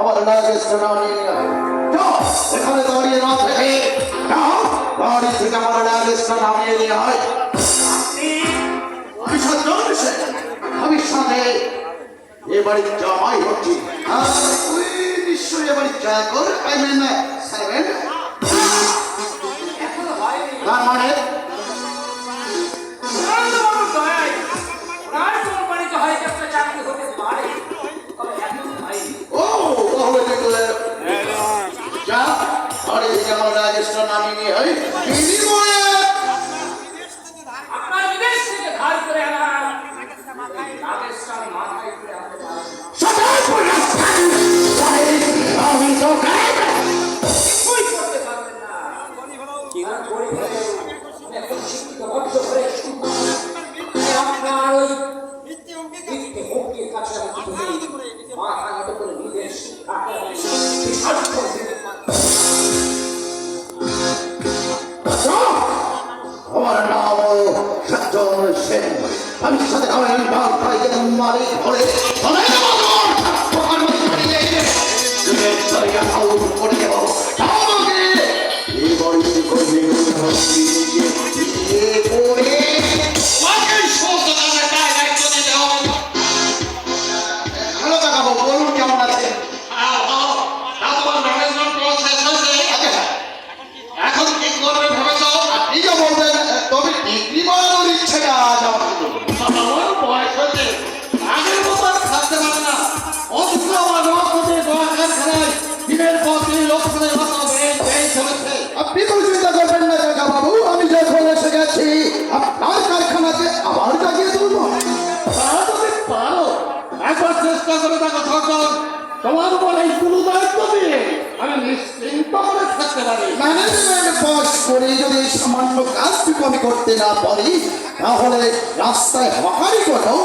আমার লাগেজটা না নিয়ে যাও এখানে দাঁড়িয়ে না থেকে যাও বাড়ি থেকে আমার লাগেজটা নামিয়ে নিয়ে হয় আমি সজ্জন আমি সাথে এ বাড়ির জামাই হচ্ছি আর তুই নিশ্চয়ই এ বাড়ির চাকর আই মিন সার্ভেন্ট তার মানে ও তাহলে দেখলে যা বাড়ি থেকে আমার লাগেজটা নামিয়ে নিয়ে হয় বিনিময়ে আমার নাম সজ্জন সেন আমি সাথে আমি বাল পাই গেলাম মালিক হলে করে দেব এই বাড়িতে করে হ্যালো কাকা বাবু বলুন কেমন আছেন এখন কি করবে ভেবেছ? আপনি যা বলবেন তবে ডিগ্রি বানানোর ইচ্ছেটা আজ আমার বয়স হচ্ছে আগের মতো আর থাকতে পারে না। অথচ আমার রক্তে গোয়া কারখানায় দিনের পর দিন লোকসানে এই চলেছে। আপনি কোনো চিন্তা করবেন না কাকা বাবু আমি যখন এসে গেছি আপনার কারখানাতে আবার জাগিয়ে তুলবো তারা যদি পারো একবার চেষ্টা করে দেখো সরকার তোমার উপর এই পুরো দায়িত্ব দিয়ে আমি নিশ্চিন্ত করে থাকতে পারি। ম্যানেজমেন্ট পাস করে যদি এই সামান্য কাজটুকু আমি করতে না পারি তাহলে রাস্তায় হকারি করো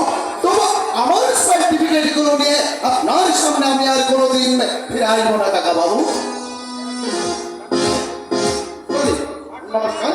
তবু আমার সার্টিফিকেট গুলো নিয়ে আপনার সামনে আমি আর কোনোদিন ফিরে আসবো না কাকা বাবু নমস্কার